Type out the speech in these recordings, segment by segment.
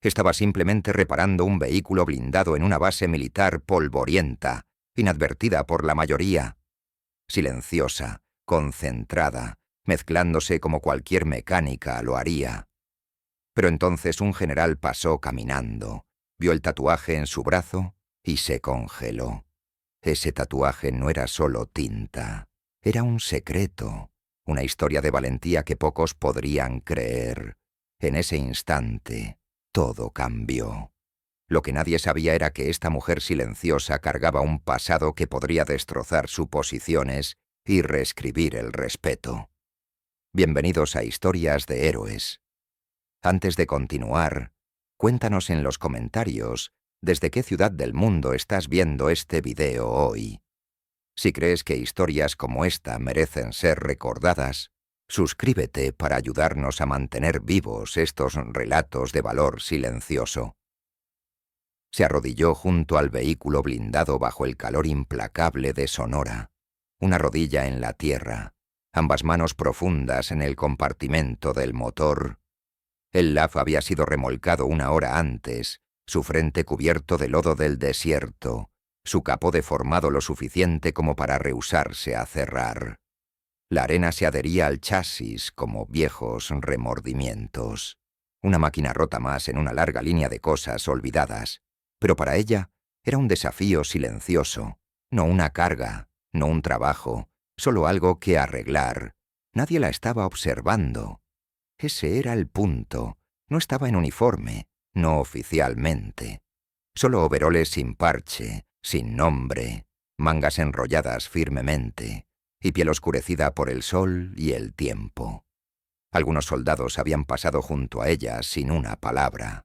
Estaba simplemente reparando un vehículo blindado en una base militar polvorienta, inadvertida por la mayoría. Silenciosa, concentrada, mezclándose como cualquier mecánica lo haría. Pero entonces un general pasó caminando, vio el tatuaje en su brazo y se congeló. Ese tatuaje no era solo tinta, era un secreto, una historia de valentía que pocos podrían creer. En ese instante, todo cambió. Lo que nadie sabía era que esta mujer silenciosa cargaba un pasado que podría destrozar suposiciones y reescribir el respeto. Bienvenidos a Historias de Héroes. Antes de continuar, cuéntanos en los comentarios desde qué ciudad del mundo estás viendo este video hoy. Si crees que historias como esta merecen ser recordadas, suscríbete para ayudarnos a mantener vivos estos relatos de valor silencioso. Se arrodilló junto al vehículo blindado bajo el calor implacable de Sonora, una rodilla en la tierra, ambas manos profundas en el compartimento del motor. El LAF había sido remolcado 1 hora antes, su frente cubierto de lodo del desierto, su capó deformado lo suficiente como para rehusarse a cerrar. La arena se adhería al chasis como viejos remordimientos. Una máquina rota más en una larga línea de cosas olvidadas, pero para ella era un desafío silencioso, no una carga, no un trabajo, solo algo que arreglar. Nadie la estaba observando. Ese era el punto. No estaba en uniforme, no oficialmente. Solo overoles sin parche, sin nombre, mangas enrolladas firmemente, y piel oscurecida por el sol y el tiempo. Algunos soldados habían pasado junto a ella sin una palabra.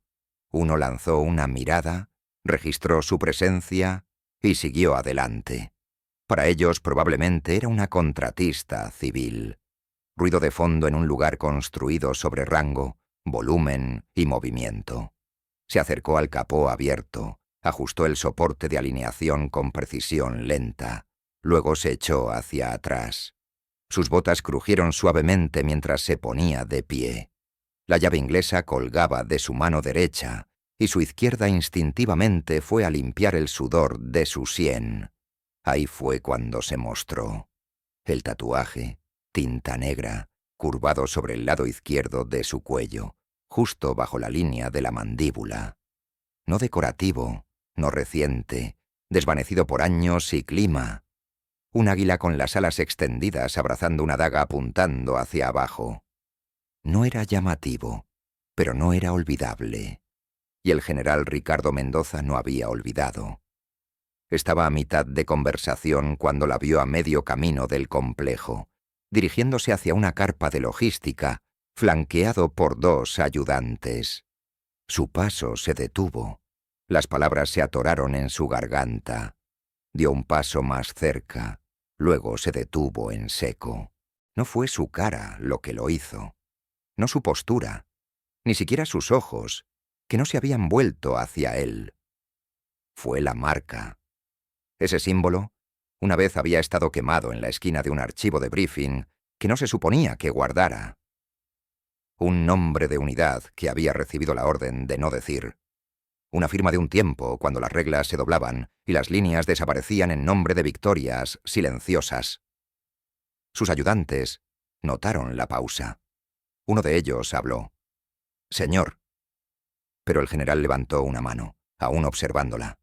Uno lanzó una mirada, registró su presencia y siguió adelante. Para ellos probablemente era una contratista civil. Ruido de fondo en un lugar construido sobre rango, volumen y movimiento. Se acercó al capó abierto, ajustó el soporte de alineación con precisión lenta. Luego se echó hacia atrás. Sus botas crujieron suavemente mientras se ponía de pie. La llave inglesa colgaba de su mano derecha, y su izquierda instintivamente fue a limpiar el sudor de su sien. Ahí fue cuando se mostró. El tatuaje, tinta negra, curvado sobre el lado izquierdo de su cuello, justo bajo la línea de la mandíbula. No decorativo, no reciente, desvanecido por años y clima. Un águila con las alas extendidas abrazando una daga apuntando hacia abajo. No era llamativo, pero no era olvidable. Y el general Ricardo Mendoza no había olvidado. Estaba a mitad de conversación cuando la vio a medio camino del complejo, dirigiéndose hacia una carpa de logística, flanqueado por 2 ayudantes. Su paso se detuvo. Las palabras se atoraron en su garganta. Dio un paso más cerca, luego se detuvo en seco. No fue su cara lo que lo hizo, no su postura, ni siquiera sus ojos, que no se habían vuelto hacia él. Fue la marca. Ese símbolo una vez había estado quemado en la esquina de un archivo de briefing que no se suponía que guardara. Un nombre de unidad que había recibido la orden de no decir. Una firma de un tiempo cuando las reglas se doblaban y las líneas desaparecían en nombre de victorias silenciosas. Sus ayudantes notaron la pausa. Uno de ellos habló. «Señor». Pero el general levantó una mano, aún observándola.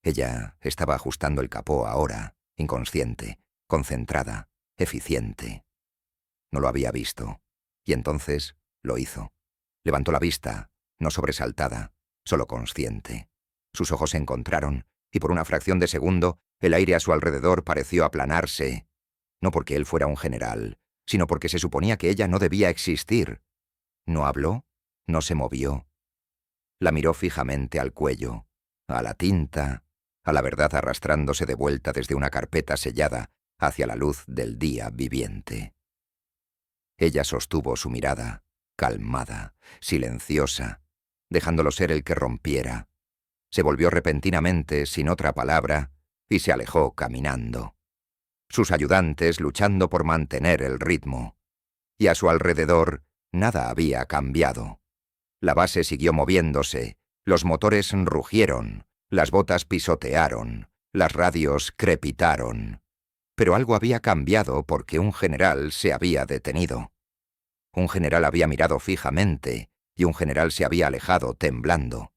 Ella estaba ajustando el capó ahora, inconsciente, concentrada, eficiente. No lo había visto, y entonces lo hizo. Levantó la vista, no sobresaltada, solo consciente. Sus ojos se encontraron, y por una fracción de segundo, el aire a su alrededor pareció aplanarse. No porque él fuera un general, sino porque se suponía que ella no debía existir. No habló, no se movió. La miró fijamente al cuello, a la tinta, a la verdad arrastrándose de vuelta desde una carpeta sellada hacia la luz del día viviente. Ella sostuvo su mirada, calmada, silenciosa, dejándolo ser el que rompiera. Se volvió repentinamente, sin otra palabra, y se alejó caminando. Sus ayudantes luchando por mantener el ritmo. Y a su alrededor nada había cambiado. La base siguió moviéndose, los motores rugieron, las botas pisotearon, las radios crepitaron. Pero algo había cambiado porque un general se había detenido. Un general había mirado fijamente y un general se había alejado temblando.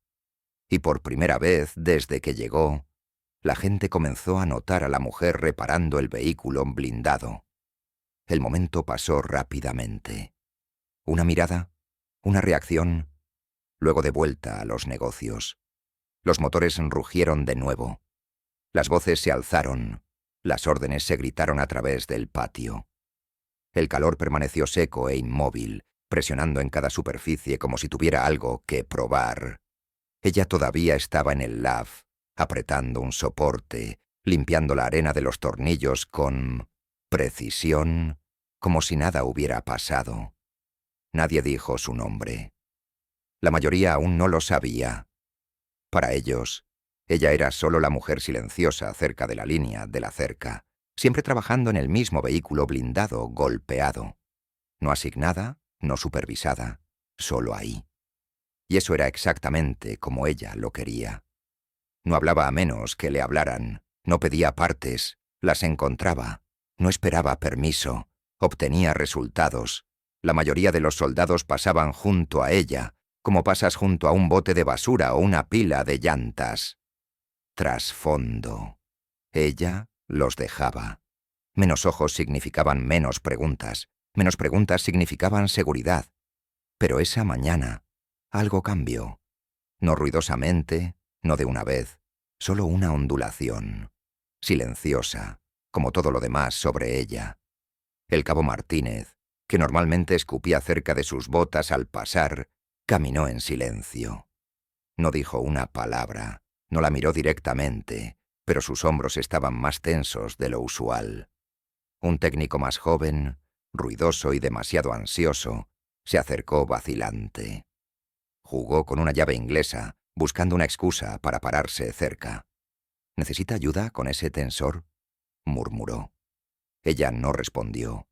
Y por primera vez desde que llegó, la gente comenzó a notar a la mujer reparando el vehículo blindado. El momento pasó rápidamente. Una mirada, una reacción, luego de vuelta a los negocios. Los motores rugieron de nuevo. Las voces se alzaron, las órdenes se gritaron a través del patio. El calor permaneció seco e inmóvil, presionando en cada superficie como si tuviera algo que probar. Ella todavía estaba en el lab, apretando un soporte, limpiando la arena de los tornillos con precisión, como si nada hubiera pasado. Nadie dijo su nombre. La mayoría aún no lo sabía. Para ellos, ella era solo la mujer silenciosa cerca de la línea de la cerca, siempre trabajando en el mismo vehículo blindado golpeado. No asignada, no supervisada, solo ahí. Y eso era exactamente como ella lo quería. No hablaba a menos que le hablaran, no pedía partes, las encontraba, no esperaba permiso, obtenía resultados. La mayoría de los soldados pasaban junto a ella, como pasas junto a un bote de basura o una pila de llantas. Trasfondo. Ella los dejaba. Menos ojos significaban menos preguntas significaban seguridad. Pero esa mañana, algo cambió. No ruidosamente, no de una vez, solo una ondulación. Silenciosa, como todo lo demás sobre ella. El cabo Martínez, que normalmente escupía cerca de sus botas al pasar, caminó en silencio. No dijo una palabra, no la miró directamente, pero sus hombros estaban más tensos de lo usual. Un técnico más joven, ruidoso y demasiado ansioso, se acercó vacilante. Jugó con una llave inglesa, buscando una excusa para pararse cerca. ¿Necesita ayuda con ese tensor?, murmuró. Ella no respondió,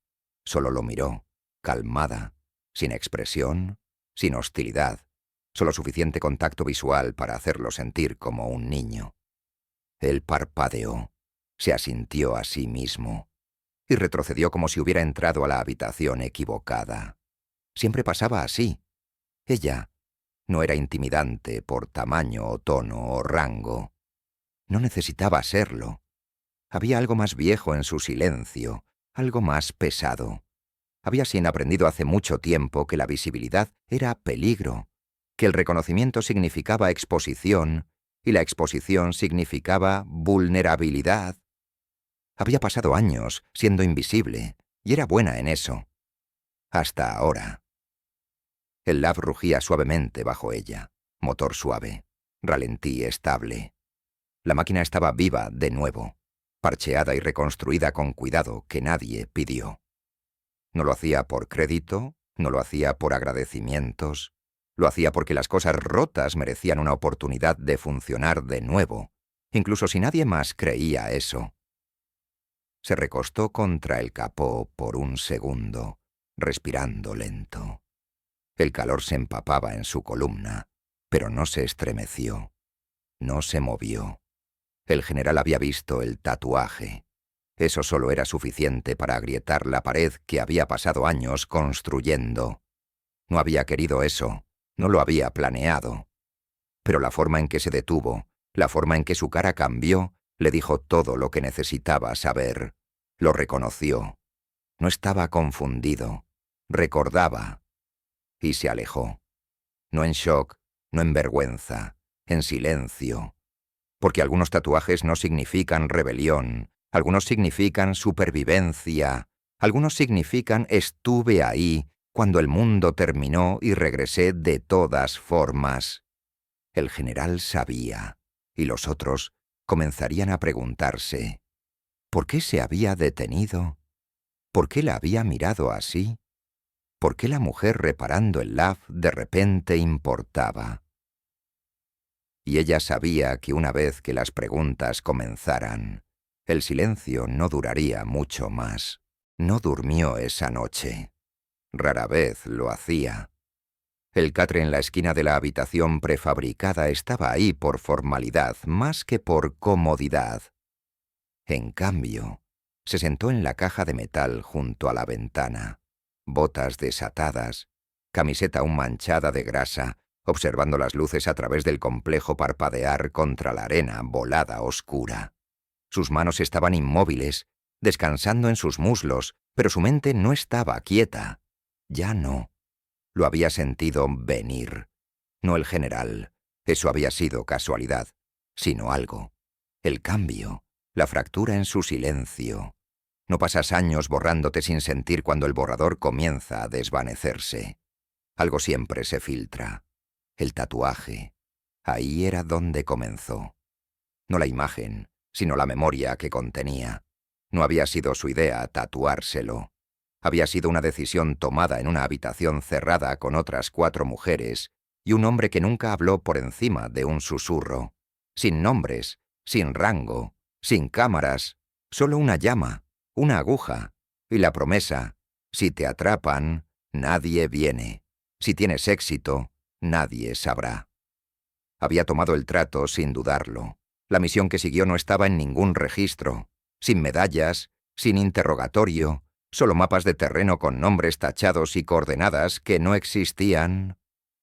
solo lo miró, calmada, sin expresión, sin hostilidad, solo suficiente contacto visual para hacerlo sentir como un niño. Él parpadeó, se asintió a sí mismo y retrocedió como si hubiera entrado a la habitación equivocada. Siempre pasaba así. Ella no era intimidante por tamaño o tono o rango. No necesitaba serlo. Había algo más viejo en su silencio, algo más pesado. Había Sin aprendido hace mucho tiempo que la visibilidad era peligro, que el reconocimiento significaba exposición y la exposición significaba vulnerabilidad. Había pasado años siendo invisible y era buena en eso. Hasta ahora. El lab rugía suavemente bajo ella, motor suave, ralentí estable. La máquina estaba viva de nuevo, parcheada y reconstruida con cuidado que nadie pidió. No lo hacía por crédito, no lo hacía por agradecimientos, lo hacía porque las cosas rotas merecían una oportunidad de funcionar de nuevo, incluso si nadie más creía eso. Se recostó contra el capó por un segundo, respirando lento. El calor se empapaba en su columna, pero no se estremeció, no se movió. El general había visto el tatuaje. Eso solo era suficiente para agrietar la pared que había pasado años construyendo. No había querido eso, no lo había planeado. Pero la forma en que se detuvo, la forma en que su cara cambió, le dijo todo lo que necesitaba saber. Lo reconoció. No estaba confundido. Recordaba. Y se alejó. No en shock, no en vergüenza, en silencio. Porque algunos tatuajes no significan rebelión, algunos significan supervivencia, algunos significan estuve ahí cuando el mundo terminó y regresé de todas formas. El general sabía, y los otros comenzarían a preguntarse, ¿por qué se había detenido? ¿Por qué la había mirado así? ¿Por qué la mujer reparando el lab de repente importaba? Y ella sabía que una vez que las preguntas comenzaran, el silencio no duraría mucho más. No durmió esa noche. Rara vez lo hacía. El catre en la esquina de la habitación prefabricada estaba ahí por formalidad más que por comodidad. En cambio, se sentó en la caja de metal junto a la ventana, botas desatadas, camiseta aún manchada de grasa, observando las luces a través del complejo parpadear contra la arena volada oscura. Sus manos estaban inmóviles, descansando en sus muslos, pero su mente no estaba quieta. Ya no. Lo había sentido venir. No el general, eso había sido casualidad, sino algo. El cambio, la fractura en su silencio. No pasas años borrándote sin sentir cuando el borrador comienza a desvanecerse. Algo siempre se filtra. El tatuaje. Ahí era donde comenzó. No la imagen, sino la memoria que contenía. No había sido su idea tatuárselo. Había sido una decisión tomada en una habitación cerrada con otras 4 mujeres y un hombre que nunca habló por encima de un susurro. Sin nombres, sin rango, sin cámaras, solo una llama, una aguja y la promesa: si te atrapan, nadie viene. Si tienes éxito, nadie sabrá. Había tomado el trato sin dudarlo. La misión que siguió no estaba en ningún registro, sin medallas, sin interrogatorio, solo mapas de terreno con nombres tachados y coordenadas que no existían.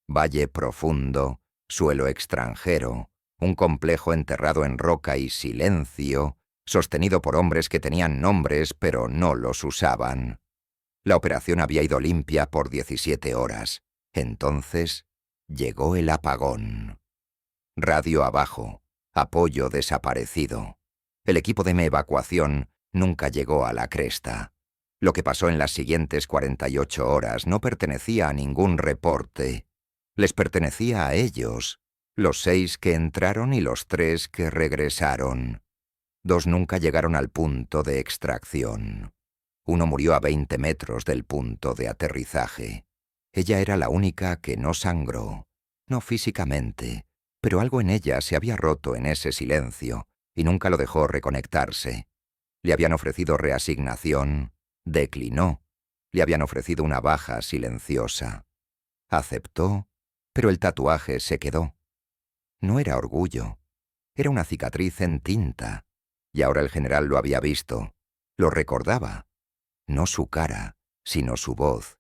Valle profundo, suelo extranjero, un complejo enterrado en roca y silencio, sostenido por hombres que tenían nombres pero no los usaban. La operación había ido limpia por 17 horas. Entonces llegó el apagón. Radio abajo, apoyo desaparecido. El equipo de evacuación nunca llegó a la cresta. Lo que pasó en las siguientes 48 horas no pertenecía a ningún reporte. Les pertenecía a ellos, los 6 que entraron y los 3 que regresaron. 2 nunca llegaron al punto de extracción. Uno murió a 20 metros del punto de aterrizaje. Ella era la única que no sangró, no físicamente, pero algo en ella se había roto en ese silencio y nunca lo dejó reconectarse. Le habían ofrecido reasignación, declinó. Le habían ofrecido una baja silenciosa. Aceptó, pero el tatuaje se quedó. No era orgullo, era una cicatriz en tinta, y ahora el general lo había visto, lo recordaba. No su cara, sino su voz.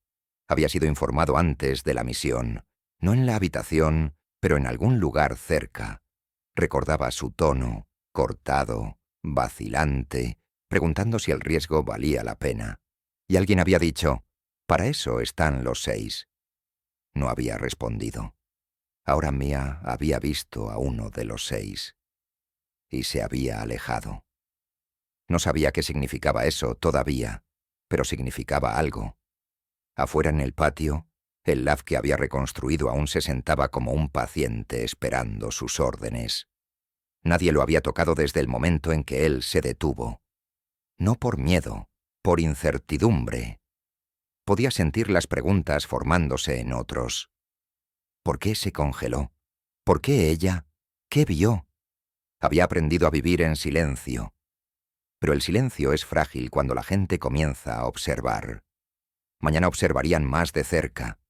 Había sido informado antes de la misión, no en la habitación, pero en algún lugar cerca. Recordaba su tono, cortado, vacilante, preguntando si el riesgo valía la pena. Y alguien había dicho: «Para eso están los 6». No había respondido. Ahora Mia había visto a uno de los 6. Y se había alejado. No sabía qué significaba eso todavía, pero significaba algo. Afuera en el patio, el lab que había reconstruido aún se sentaba como un paciente esperando sus órdenes. Nadie lo había tocado desde el momento en que él se detuvo. No por miedo, por incertidumbre. Podía sentir las preguntas formándose en otros. ¿Por qué se congeló? ¿Por qué ella? ¿Qué vio? Había aprendido a vivir en silencio. Pero el silencio es frágil cuando la gente comienza a observar. Mañana observarían más de cerca.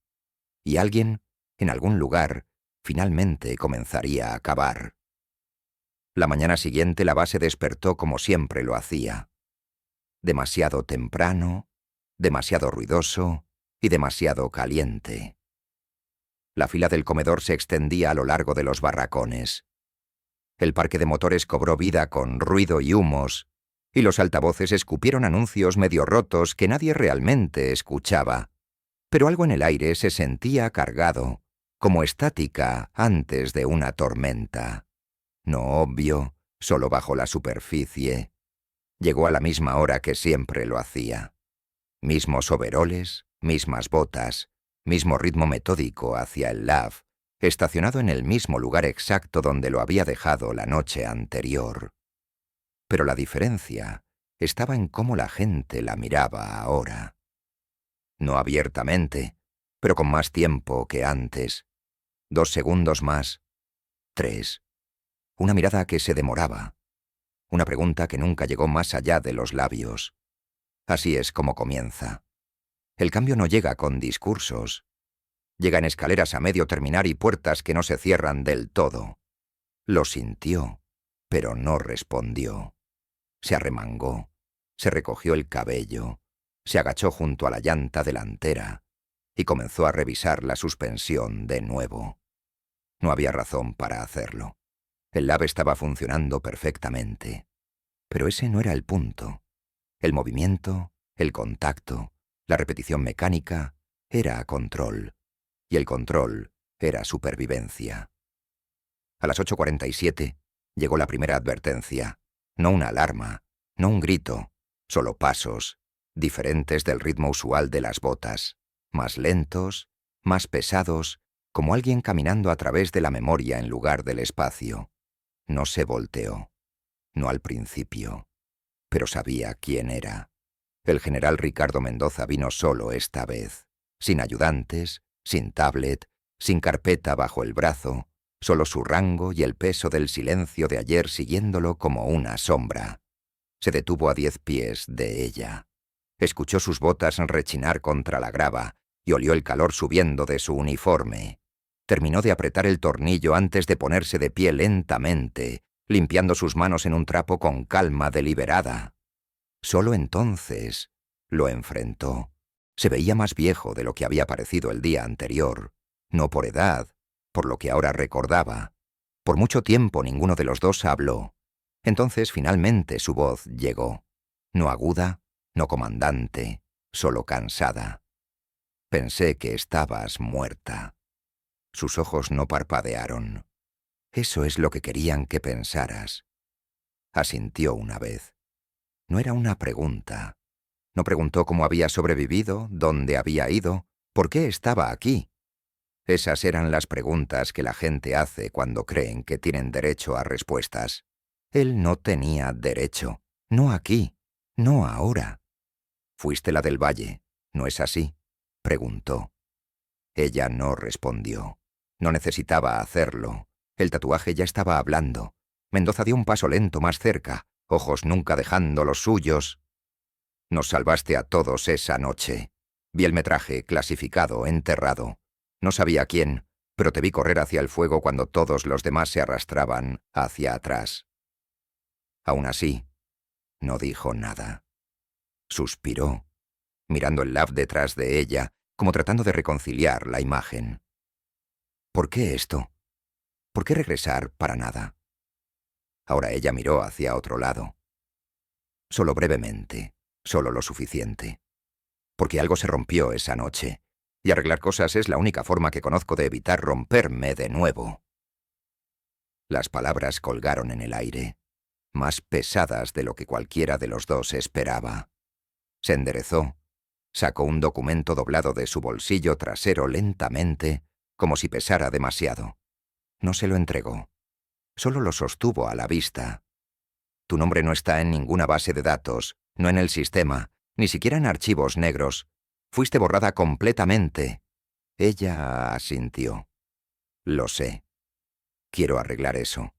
Y alguien, en algún lugar, finalmente comenzaría a cavar. La mañana siguiente la base despertó como siempre lo hacía. Demasiado temprano, demasiado ruidoso y demasiado caliente. La fila del comedor se extendía a lo largo de los barracones. El parque de motores cobró vida con ruido y humos, y los altavoces escupieron anuncios medio rotos que nadie realmente escuchaba. Pero algo en el aire se sentía cargado, como estática antes de una tormenta. No obvio, solo bajo la superficie. Llegó a la misma hora que siempre lo hacía. Mismos overoles, mismas botas, mismo ritmo metódico hacia el lab, estacionado en el mismo lugar exacto donde lo había dejado la noche anterior. Pero la diferencia estaba en cómo la gente la miraba ahora. No abiertamente, pero con más tiempo que antes. 2 segundos más. 3. Una mirada que se demoraba. Una pregunta que nunca llegó más allá de los labios. Así es como comienza. El cambio no llega con discursos. Llega en escaleras a medio terminar y puertas que no se cierran del todo. Lo sintió, pero no respondió. Se arremangó, se recogió el cabello, se agachó junto a la llanta delantera y comenzó a revisar la suspensión de nuevo. No había razón para hacerlo. El lab estaba funcionando perfectamente. Pero ese no era el punto. El movimiento, el contacto, la repetición mecánica era control. Y el control era supervivencia. A las 8:47 llegó la primera advertencia. No una alarma, no un grito, solo pasos, diferentes del ritmo usual de las botas, más lentos, más pesados, como alguien caminando a través de la memoria en lugar del espacio. No se volteó. No al principio. Pero sabía quién era. El general Ricardo Mendoza vino solo esta vez, sin ayudantes, sin tablet, sin carpeta bajo el brazo, solo su rango y el peso del silencio de ayer siguiéndolo como una sombra. Se detuvo a 10 pies de ella. Escuchó sus botas rechinar contra la grava y olió el calor subiendo de su uniforme. Terminó de apretar el tornillo antes de ponerse de pie lentamente, limpiando sus manos en un trapo con calma deliberada. Solo entonces lo enfrentó. Se veía más viejo de lo que había parecido el día anterior, no por edad, por lo que ahora recordaba. Por mucho tiempo ninguno de los dos habló. Entonces finalmente su voz llegó. No aguda, no comandante, solo cansada. Pensé que estabas muerta. Sus ojos no parpadearon. Eso es lo que querían que pensaras. Asintió una vez. No era una pregunta. No preguntó cómo había sobrevivido, dónde había ido, por qué estaba aquí. Esas eran las preguntas que la gente hace cuando creen que tienen derecho a respuestas. Él no tenía derecho. No aquí. No ahora. «Fuiste la del Valle, ¿no es así?», preguntó. Ella no respondió. No necesitaba hacerlo. El tatuaje ya estaba hablando. Mendoza dio un paso lento más cerca, ojos nunca dejando los suyos. «Nos salvaste a todos esa noche. Vi el metraje, clasificado, enterrado. No sabía quién, pero te vi correr hacia el fuego cuando todos los demás se arrastraban hacia atrás». Aún así, no dijo nada. Suspiró, mirando el lab detrás de ella, como tratando de reconciliar la imagen. ¿Por qué esto? ¿Por qué regresar para nada? Ahora ella miró hacia otro lado. Solo brevemente, solo lo suficiente. Porque algo se rompió esa noche, y arreglar cosas es la única forma que conozco de evitar romperme de nuevo. Las palabras colgaron en el aire, más pesadas de lo que cualquiera de los dos esperaba. Se enderezó, sacó un documento doblado de su bolsillo trasero lentamente, como si pesara demasiado. No se lo entregó. Solo lo sostuvo a la vista. Tu nombre no está en ninguna base de datos, no en el sistema, ni siquiera en archivos negros. Fuiste borrada completamente. Ella asintió. Lo sé. Quiero arreglar eso.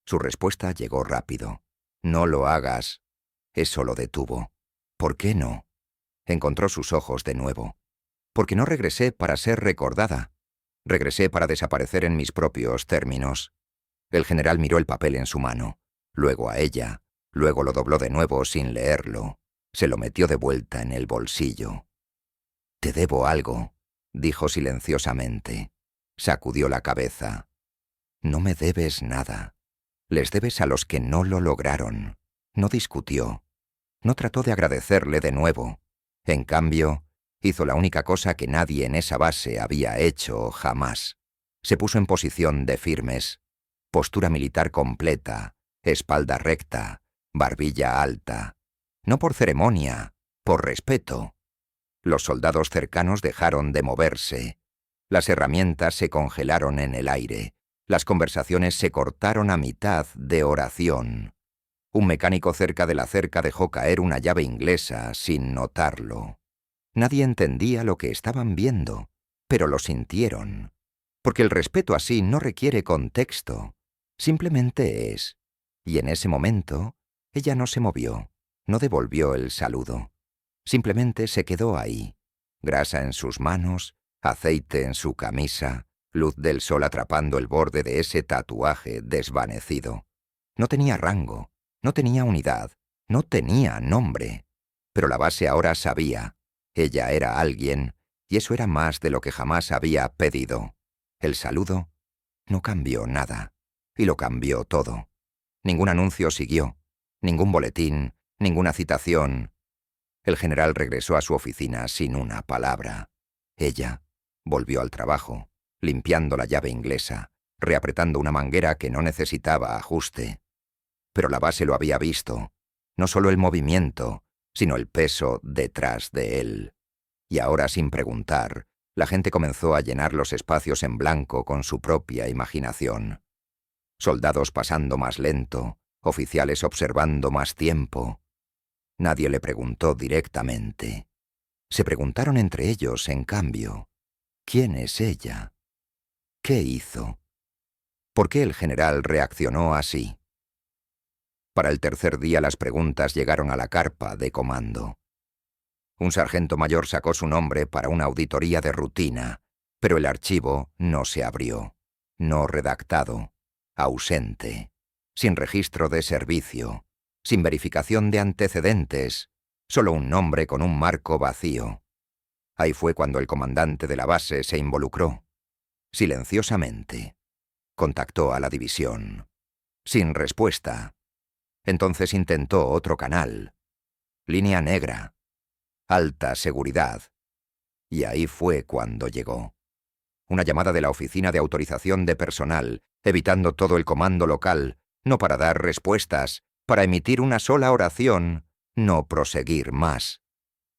Su respuesta llegó rápido. No lo hagas. Eso lo detuvo. ¿Por qué no? Encontró sus ojos de nuevo. Porque no regresé para ser recordada. Regresé para desaparecer en mis propios términos. El general miró el papel en su mano, luego a ella, luego lo dobló de nuevo sin leerlo. Se lo metió de vuelta en el bolsillo. «Te debo algo», dijo silenciosamente. Sacudió la cabeza. «No me debes nada. Les debes a los que no lo lograron». No discutió. No trató de agradecerle de nuevo. En cambio, hizo la única cosa que nadie en esa base había hecho jamás. Se puso en posición de firmes. Postura militar completa, espalda recta, barbilla alta. No por ceremonia, por respeto. Los soldados cercanos dejaron de moverse. Las herramientas se congelaron en el aire. Las conversaciones se cortaron a mitad de oración. Un mecánico cerca de la cerca dejó caer una llave inglesa sin notarlo. Nadie entendía lo que estaban viendo, pero lo sintieron. Porque el respeto así no requiere contexto. Simplemente es. Y en ese momento, ella no se movió, no devolvió el saludo. Simplemente se quedó ahí, grasa en sus manos, Aceite en su camisa, luz del sol atrapando el borde de ese tatuaje desvanecido. No tenía rango, no tenía unidad, no tenía nombre. Pero la base ahora sabía. Ella era alguien, y eso era más de lo que jamás había pedido. El saludo no cambió nada, y lo cambió todo. Ningún anuncio siguió, ningún boletín, ninguna citación. El general regresó a su oficina sin una palabra. Ella volvió al trabajo, limpiando la llave inglesa, reapretando una manguera que no necesitaba ajuste. Pero la base lo había visto, no solo el movimiento, sino el peso detrás de él. Y ahora, sin preguntar, la gente comenzó a llenar los espacios en blanco con su propia imaginación. Soldados pasando más lento, oficiales observando más tiempo. Nadie le preguntó directamente. Se preguntaron entre ellos, en cambio, ¿quién es ella? ¿Qué hizo? ¿Por qué el general reaccionó así? Para el tercer día las preguntas llegaron a la carpa de comando. Un sargento mayor sacó su nombre para una auditoría de rutina, pero el archivo no se abrió. No redactado, ausente, sin registro de servicio, sin verificación de antecedentes, solo un nombre con un marco vacío. Ahí fue cuando el comandante de la base se involucró. Silenciosamente. Contactó a la división. Sin respuesta. Entonces intentó otro canal. Línea negra. Alta seguridad. Y ahí fue cuando llegó. Una llamada de la oficina de autorización de personal, evitando todo el comando local, no para dar respuestas, para emitir una sola oración, no proseguir más.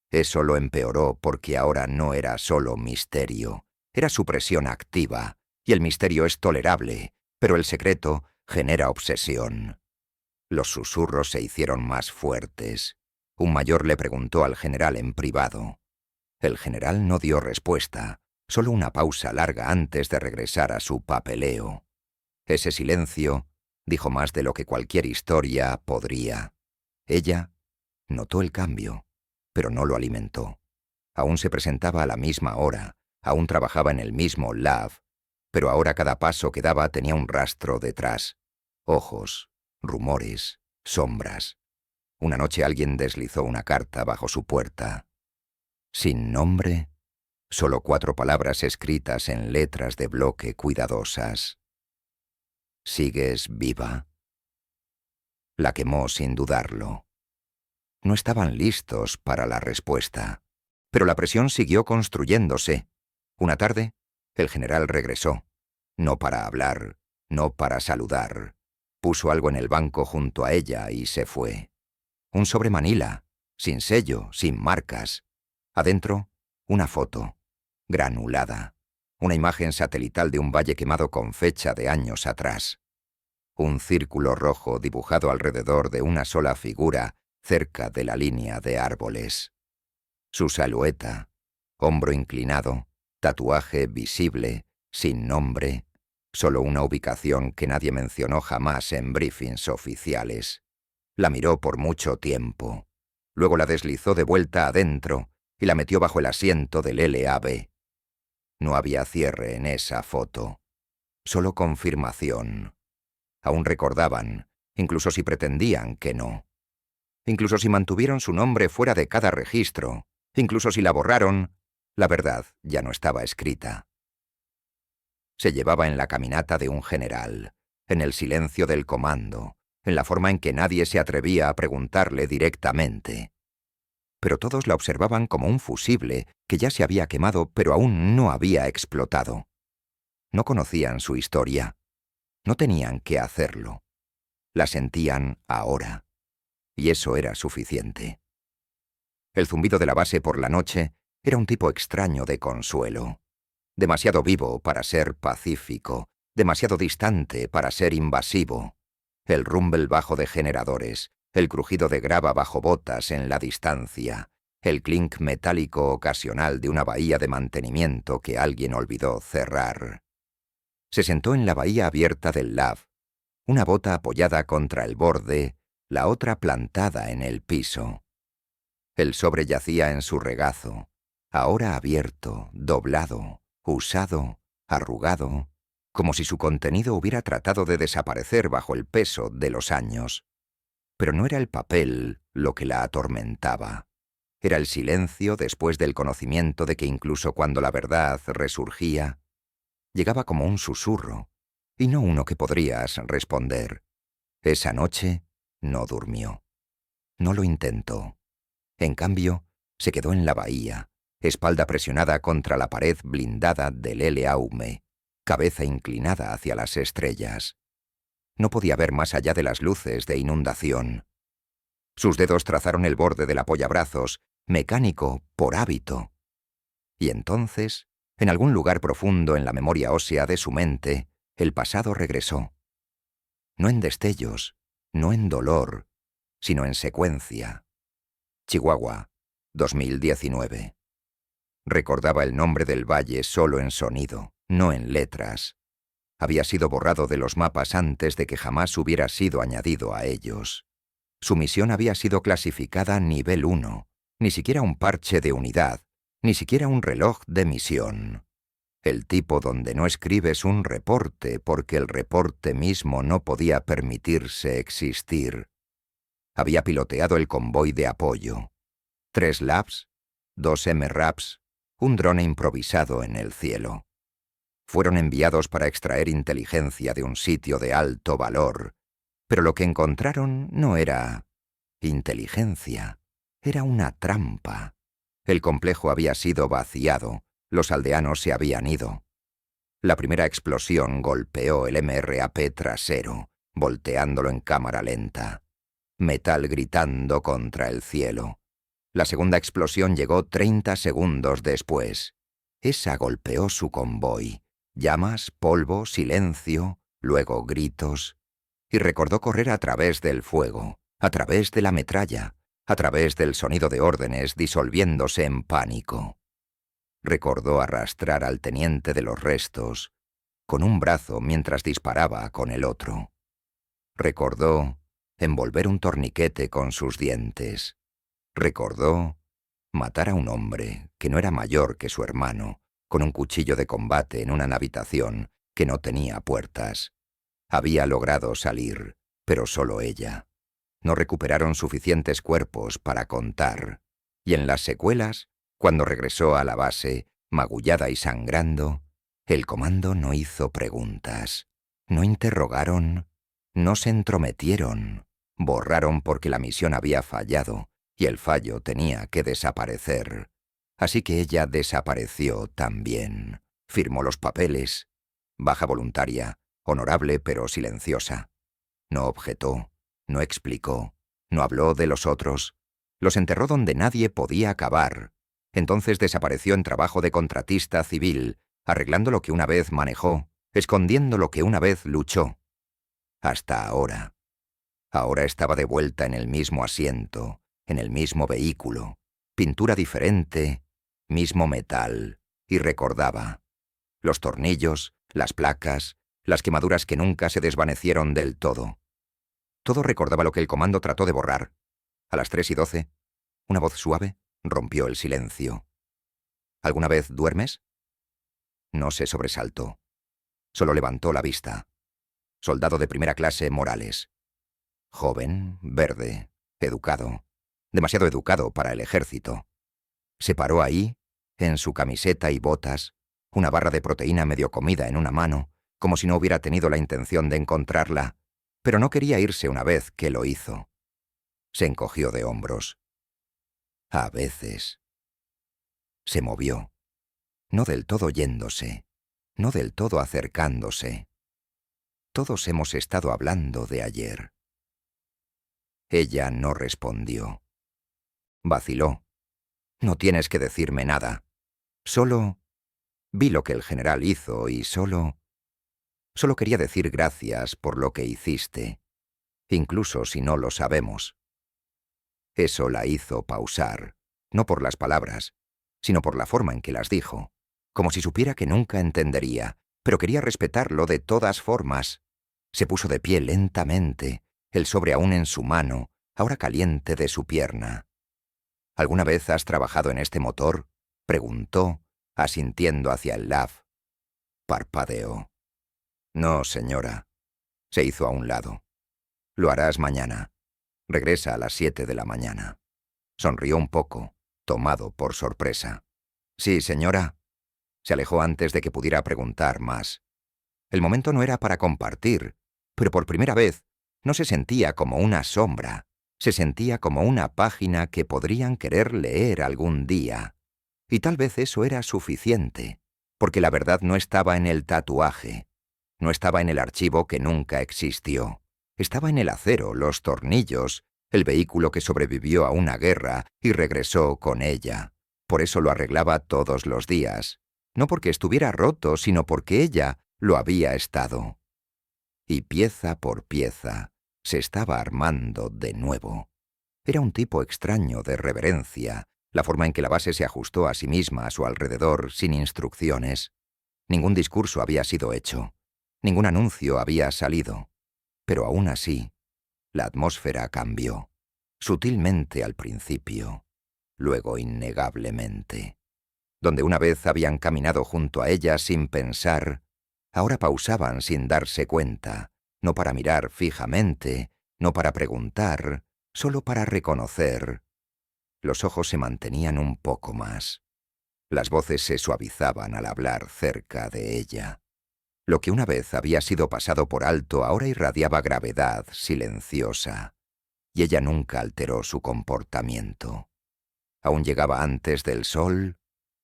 Eso lo empeoró porque ahora no era solo misterio, era supresión activa, y el misterio es tolerable, pero el secreto genera obsesión. Los susurros se hicieron más fuertes. Un mayor le preguntó al general en privado. El general no dio respuesta, solo una pausa larga antes de regresar a su papeleo. Ese silencio dijo más de lo que cualquier historia podría. Ella notó el cambio, pero no lo alimentó. Aún se presentaba a la misma hora, aún trabajaba en el mismo lab, pero ahora cada paso que daba tenía un rastro detrás. Ojos, rumores, sombras. Una noche alguien deslizó una carta bajo su puerta. Sin nombre, solo 4 palabras escritas en letras de bloque cuidadosas. ¿Sigues viva? La quemó sin dudarlo. No estaban listos para la respuesta, pero la presión siguió construyéndose. Una tarde, el general regresó, no para hablar, no para saludar. Puso algo en el banco junto a ella y se fue. Un sobre Manila, sin sello, sin marcas. Adentro, una foto, granulada. Una imagen satelital de un valle quemado con fecha de años atrás. Un círculo rojo dibujado alrededor de una sola figura cerca de la línea de árboles. Su silueta, hombro inclinado, tatuaje visible, sin nombre, solo una ubicación que nadie mencionó jamás en briefings oficiales. La miró por mucho tiempo. Luego la deslizó de vuelta adentro y la metió bajo el asiento del LAB. No había cierre en esa foto, solo confirmación. Aún recordaban, incluso si pretendían que no. Incluso si mantuvieron su nombre fuera de cada registro, incluso si la borraron, la verdad ya no estaba escrita. Se llevaba en la caminata de un general, en el silencio del comando, en la forma en que nadie se atrevía a preguntarle directamente. Pero todos la observaban como un fusible que ya se había quemado pero aún no había explotado. No conocían su historia. No tenían que hacerlo. La sentían ahora. Y eso era suficiente. El zumbido de la base por la noche era un tipo extraño de consuelo. Demasiado vivo para ser pacífico, demasiado distante para ser invasivo. El rumble bajo de generadores, el crujido de grava bajo botas en la distancia, el clink metálico ocasional de una bahía de mantenimiento que alguien olvidó cerrar. Se sentó en la bahía abierta del lab, una bota apoyada contra el borde, la otra plantada en el piso. El sobre yacía en su regazo. ahora abierto, doblado, usado, arrugado, como si su contenido hubiera tratado de desaparecer bajo el peso de los años. Pero no era el papel lo que la atormentaba. Era el silencio después del conocimiento de que incluso cuando la verdad resurgía, llegaba como un susurro, y no uno que podrías responder. Esa noche no durmió. No lo intentó. En cambio, se quedó en la bahía, espalda presionada contra la pared blindada del L.A.U.M.E., cabeza inclinada hacia las estrellas. No podía ver más allá de las luces de inundación. Sus dedos trazaron el borde del apoyabrazos, mecánico por hábito. Y entonces, en algún lugar profundo en la memoria ósea de su mente, el pasado regresó. No en destellos, no en dolor, sino en secuencia. Chihuahua, 2019. Recordaba el nombre del valle solo en sonido, no en letras. Había sido borrado de los mapas antes de que jamás hubiera sido añadido a ellos. Su misión había sido clasificada nivel 1, ni siquiera un parche de unidad, ni siquiera un reloj de misión. El tipo donde no escribes un reporte porque el reporte mismo no podía permitirse existir. Había piloteado el convoy de apoyo. 3 LAVs, 2 MRAPs, un drone improvisado en el cielo. Fueron enviados para extraer inteligencia de un sitio de alto valor, pero lo que encontraron no era inteligencia, era una trampa. El complejo había sido vaciado, los aldeanos se habían ido. La primera explosión golpeó el MRAP trasero, volteándolo en cámara lenta. Metal gritando contra el cielo. La segunda explosión llegó 30 segundos después. Esa golpeó su convoy. Llamas, polvo, silencio, luego gritos. Y recordó correr a través del fuego, a través de la metralla, a través del sonido de órdenes disolviéndose en pánico. Recordó arrastrar al teniente de los restos, con un brazo mientras disparaba con el otro. Recordó envolver un torniquete con sus dientes. Recordó matar a un hombre que no era mayor que su hermano, con un cuchillo de combate en una habitación que no tenía puertas. Había logrado salir, pero solo ella. No recuperaron suficientes cuerpos para contar. Y en las secuelas, cuando regresó a la base, magullada y sangrando, el comando no hizo preguntas. No interrogaron, no se entrometieron. Borraron porque la misión había fallado y el fallo tenía que desaparecer. Así que ella desapareció también. Firmó los papeles. Baja voluntaria, honorable pero silenciosa. No objetó, no explicó, no habló de los otros. Los enterró donde nadie podía acabar. Entonces desapareció en trabajo de contratista civil, arreglando lo que una vez manejó, escondiendo lo que una vez luchó. Hasta ahora. Ahora estaba de vuelta en el mismo asiento, en el mismo vehículo, pintura diferente, mismo metal, y recordaba. Los tornillos, las placas, las quemaduras que nunca se desvanecieron del todo. Todo recordaba lo que el comando trató de borrar. A las 3:12, una voz suave rompió el silencio. ¿Alguna vez duermes? No se sobresaltó. Solo levantó la vista. Soldado de primera clase Morales. Joven, verde, educado. Demasiado educado para el ejército. Se paró ahí, en su camiseta y botas, una barra de proteína medio comida en una mano, como si no hubiera tenido la intención de encontrarla, pero no quería irse una vez que lo hizo. Se encogió de hombros. A veces. Se movió. No del todo yéndose, no del todo acercándose. Todos hemos estado hablando de ayer. Ella no respondió. Vaciló. No tienes que decirme nada. Solo vi lo que el general hizo y solo quería decir gracias por lo que hiciste, incluso si no lo sabemos. Eso la hizo pausar, no por las palabras, sino por la forma en que las dijo, como si supiera que nunca entendería, pero quería respetarlo de todas formas. Se puso de pie lentamente, el sobre aún en su mano, ahora caliente de su pierna. ¿Alguna vez has trabajado en este motor? Preguntó, asintiendo hacia el Laf. Parpadeó. No, señora. Se hizo a un lado. Lo harás mañana. Regresa a las 7 de la mañana. Sonrió un poco, tomado por sorpresa. Sí, señora. Se alejó antes de que pudiera preguntar más. El momento no era para compartir, pero por primera vez no se sentía como una sombra, se sentía como una página que podrían querer leer algún día. Y tal vez eso era suficiente, porque la verdad no estaba en el tatuaje, no estaba en el archivo que nunca existió, estaba en el acero, los tornillos, el vehículo que sobrevivió a una guerra y regresó con ella. Por eso lo arreglaba todos los días, no porque estuviera roto, sino porque ella lo había estado. Y pieza por pieza se estaba armando de nuevo. Era un tipo extraño de reverencia, la forma en que la base se ajustó a sí misma a su alrededor sin instrucciones. Ningún discurso había sido hecho, ningún anuncio había salido. Pero aún así, la atmósfera cambió, sutilmente al principio, luego innegablemente. Donde una vez habían caminado junto a ella sin pensar, ahora pausaban sin darse cuenta, no para mirar fijamente, no para preguntar, solo para reconocer. Los ojos se mantenían un poco más. Las voces se suavizaban al hablar cerca de ella. Lo que una vez había sido pasado por alto ahora irradiaba gravedad silenciosa, y ella nunca alteró su comportamiento. Aún llegaba antes del sol,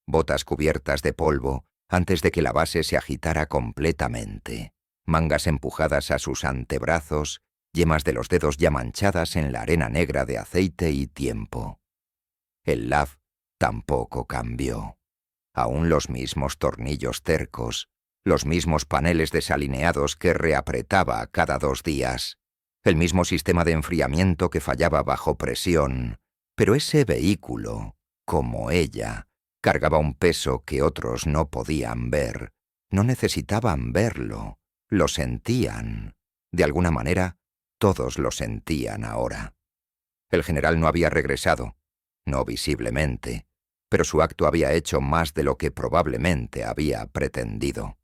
botas cubiertas de polvo, antes de que la base se agitara completamente, mangas empujadas a sus antebrazos, yemas de los dedos ya manchadas en la arena negra de aceite y tiempo. El Laf tampoco cambió. Aún los mismos tornillos tercos, los mismos paneles desalineados que reapretaba cada 2 días, el mismo sistema de enfriamiento que fallaba bajo presión, pero ese vehículo, como ella, cargaba un peso que otros no podían ver, no necesitaban verlo, lo sentían. De alguna manera, todos lo sentían ahora. El general no había regresado, no visiblemente, pero su acto había hecho más de lo que probablemente había pretendido.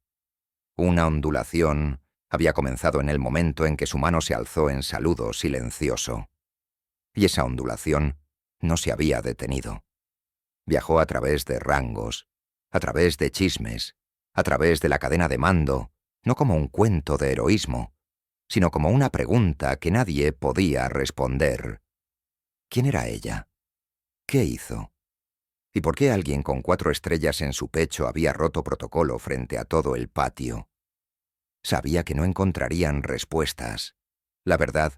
Una ondulación había comenzado en el momento en que su mano se alzó en saludo silencioso. Y esa ondulación no se había detenido. Viajó a través de rangos, a través de chismes, a través de la cadena de mando, no como un cuento de heroísmo, sino como una pregunta que nadie podía responder. ¿Quién era ella? ¿Qué hizo? ¿Y por qué alguien con 4 estrellas en su pecho había roto protocolo frente a todo el patio? Sabía que no encontrarían respuestas. La verdad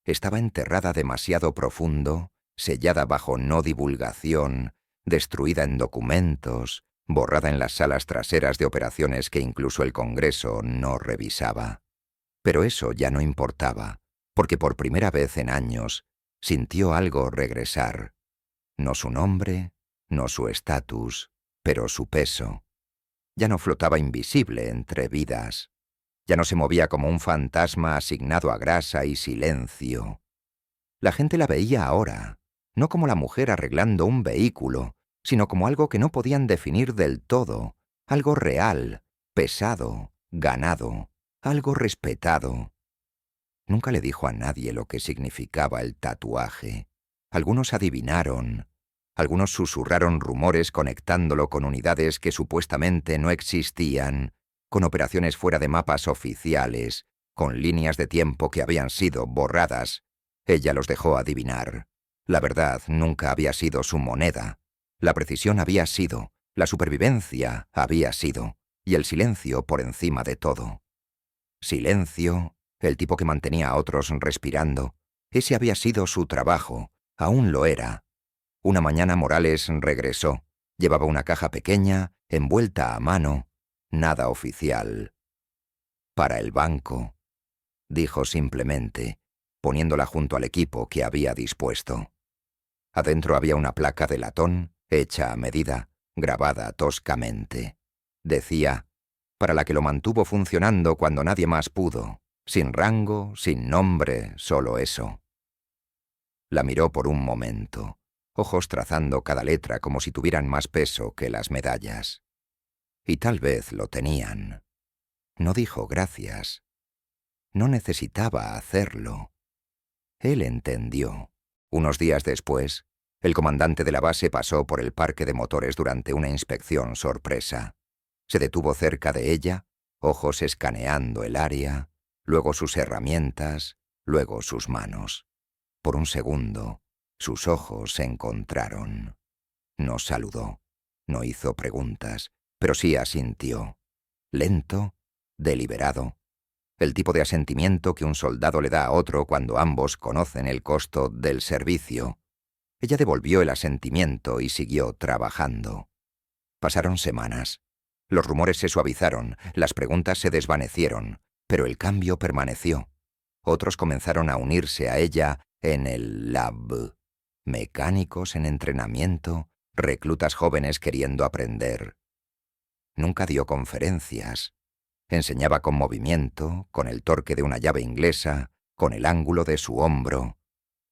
estaba enterrada demasiado profundo, sellada bajo no divulgación, destruida en documentos, borrada en las salas traseras de operaciones que incluso el Congreso no revisaba. Pero eso ya no importaba, porque por primera vez en años sintió algo regresar. No su nombre, no su estatus, pero su peso. Ya no flotaba invisible entre vidas. Ya no se movía como un fantasma asignado a grasa y silencio. La gente la veía ahora, no como la mujer arreglando un vehículo, sino como algo que no podían definir del todo, algo real, pesado, ganado, algo respetado. Nunca le dijo a nadie lo que significaba el tatuaje. Algunos adivinaron, algunos susurraron rumores conectándolo con unidades que supuestamente no existían, con operaciones fuera de mapas oficiales, con líneas de tiempo que habían sido borradas. Ella los dejó adivinar. La verdad nunca había sido su moneda. La precisión había sido, la supervivencia había sido, y el silencio por encima de todo. Silencio, el tipo que mantenía a otros respirando, ese había sido su trabajo, aún lo era. Una mañana Morales regresó. Llevaba una caja pequeña, envuelta a mano, nada oficial. «Para el banco», dijo simplemente, poniéndola junto al equipo que había dispuesto. Adentro había una placa de latón, hecha a medida, grabada toscamente. Decía, para la que lo mantuvo funcionando cuando nadie más pudo, sin rango, sin nombre, solo eso. La miró por un momento. ojos trazando cada letra como si tuvieran más peso que las medallas. Y tal vez lo tenían. No dijo gracias. No necesitaba hacerlo. Él entendió. Unos días después, el comandante de la base pasó por el parque de motores durante una inspección sorpresa. Se detuvo cerca de ella, ojos escaneando el área, luego sus herramientas, luego sus manos. Por un segundo, sus ojos se encontraron. No saludó, no hizo preguntas, pero sí asintió. Lento, deliberado. El tipo de asentimiento que un soldado le da a otro cuando ambos conocen el costo del servicio. Ella devolvió el asentimiento y siguió trabajando. Pasaron semanas. Los rumores se suavizaron, las preguntas se desvanecieron, pero el cambio permaneció. Otros comenzaron a unirse a ella en el lab. Mecánicos en entrenamiento, reclutas jóvenes queriendo aprender. Nunca dio conferencias. Enseñaba con movimiento, con el torque de una llave inglesa, con el ángulo de su hombro.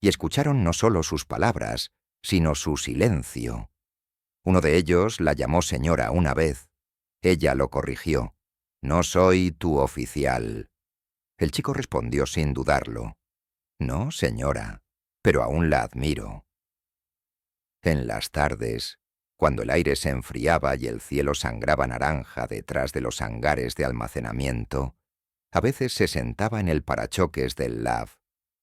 Y escucharon no solo sus palabras, sino su silencio. Uno de ellos la llamó señora una vez. Ella lo corrigió. «No soy tu oficial». El chico respondió sin dudarlo. «No, señora, pero aún la admiro». En las tardes, cuando el aire se enfriaba y el cielo sangraba naranja detrás de los hangares de almacenamiento, a veces se sentaba en el parachoques del LAV,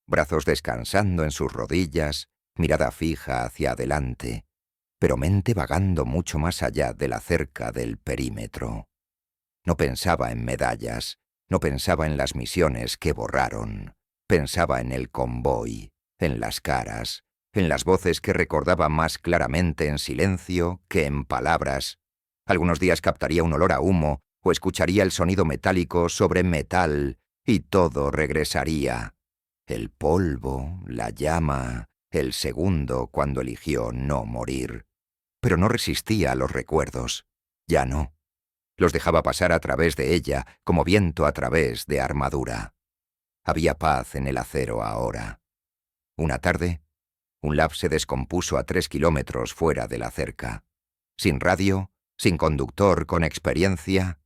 brazos descansando en sus rodillas, mirada fija hacia adelante, pero mente vagando mucho más allá de la cerca del perímetro. No pensaba en medallas, no pensaba en las misiones que borraron, pensaba en el convoy, en las caras, en las voces que recordaba más claramente en silencio que en palabras. Algunos días captaría un olor a humo o escucharía el sonido metálico sobre metal y todo regresaría. El polvo, la llama, el segundo cuando eligió no morir. Pero no resistía a los recuerdos. Ya no. Los dejaba pasar a través de ella, como viento a través de armadura. Había paz en el acero ahora. Una tarde, un LAV se descompuso a 3 kilómetros fuera de la cerca. Sin radio, sin conductor con experiencia,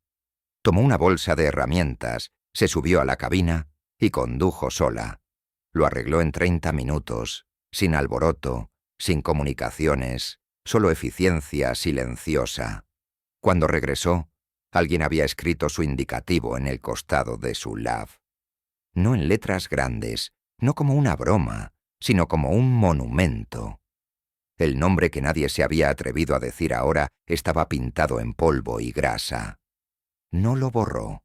tomó una bolsa de herramientas, se subió a la cabina y condujo sola. Lo arregló en 30 minutos, sin alboroto, sin comunicaciones, solo eficiencia silenciosa. Cuando regresó, alguien había escrito su indicativo en el costado de su LAV. No en letras grandes, no como una broma, sino como un monumento. El nombre que nadie se había atrevido a decir ahora estaba pintado en polvo y grasa. No lo borró.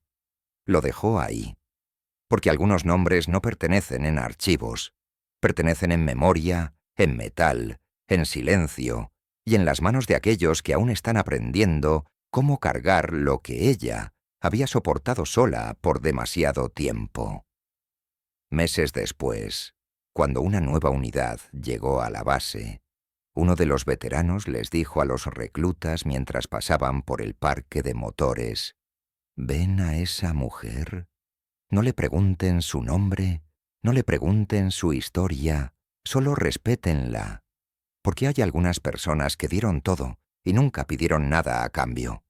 Lo dejó ahí. Porque algunos nombres no pertenecen en archivos. Pertenecen en memoria, en metal, en silencio, y en las manos de aquellos que aún están aprendiendo cómo cargar lo que ella había soportado sola por demasiado tiempo. Meses después, cuando una nueva unidad llegó a la base, uno de los veteranos les dijo a los reclutas mientras pasaban por el parque de motores: «¿Ven a esa mujer? No le pregunten su nombre, no le pregunten su historia, solo respétenla, porque hay algunas personas que dieron todo y nunca pidieron nada a cambio».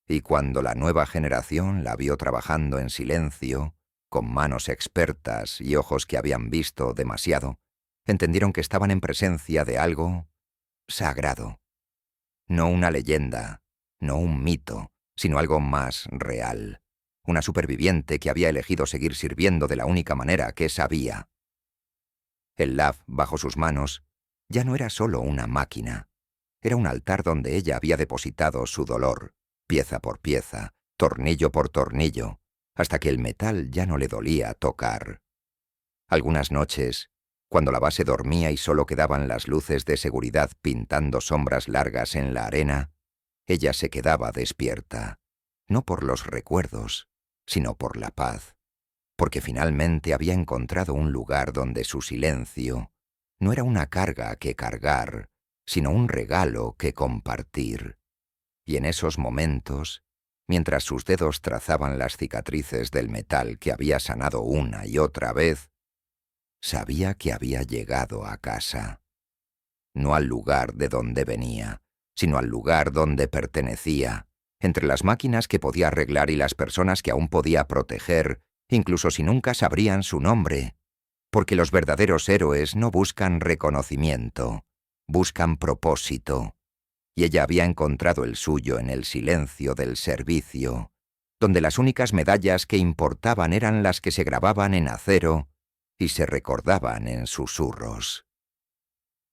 Y cuando la nueva generación la vio trabajando en silencio, con manos expertas y ojos que habían visto demasiado, entendieron que estaban en presencia de algo sagrado. No una leyenda, no un mito, sino algo más real. Una superviviente que había elegido seguir sirviendo de la única manera que sabía. El LAV, bajo sus manos, ya no era solo una máquina. Era un altar donde ella había depositado su dolor, pieza por pieza, tornillo por tornillo, hasta que el metal ya no le dolía tocar. Algunas noches, cuando la base dormía y solo quedaban las luces de seguridad pintando sombras largas en la arena, ella se quedaba despierta, no por los recuerdos, sino por la paz, porque finalmente había encontrado un lugar donde su silencio no era una carga que cargar, sino un regalo que compartir. Y en esos momentos, mientras sus dedos trazaban las cicatrices del metal que había sanado una y otra vez, sabía que había llegado a casa. no al lugar de donde venía, sino al lugar donde pertenecía, entre las máquinas que podía arreglar y las personas que aún podía proteger, incluso si nunca sabrían su nombre, porque los verdaderos héroes no buscan reconocimiento, buscan propósito, y ella había encontrado el suyo en el silencio del servicio, donde las únicas medallas que importaban eran las que se grababan en acero y se recordaban en susurros.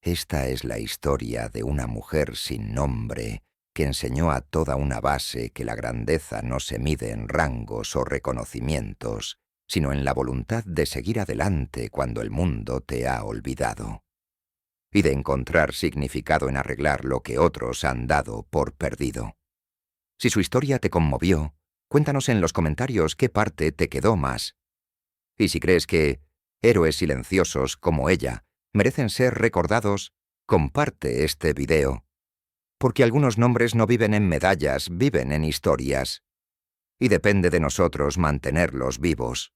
Esta es la historia de una mujer sin nombre que enseñó a toda una base que la grandeza no se mide en rangos o reconocimientos, sino en la voluntad de seguir adelante cuando el mundo te ha olvidado, y de encontrar significado en arreglar lo que otros han dado por perdido. Si su historia te conmovió, cuéntanos en los comentarios qué parte te quedó más. Y si crees que héroes silenciosos como ella merecen ser recordados, comparte este video. Porque algunos nombres no viven en medallas, viven en historias. Y depende de nosotros mantenerlos vivos.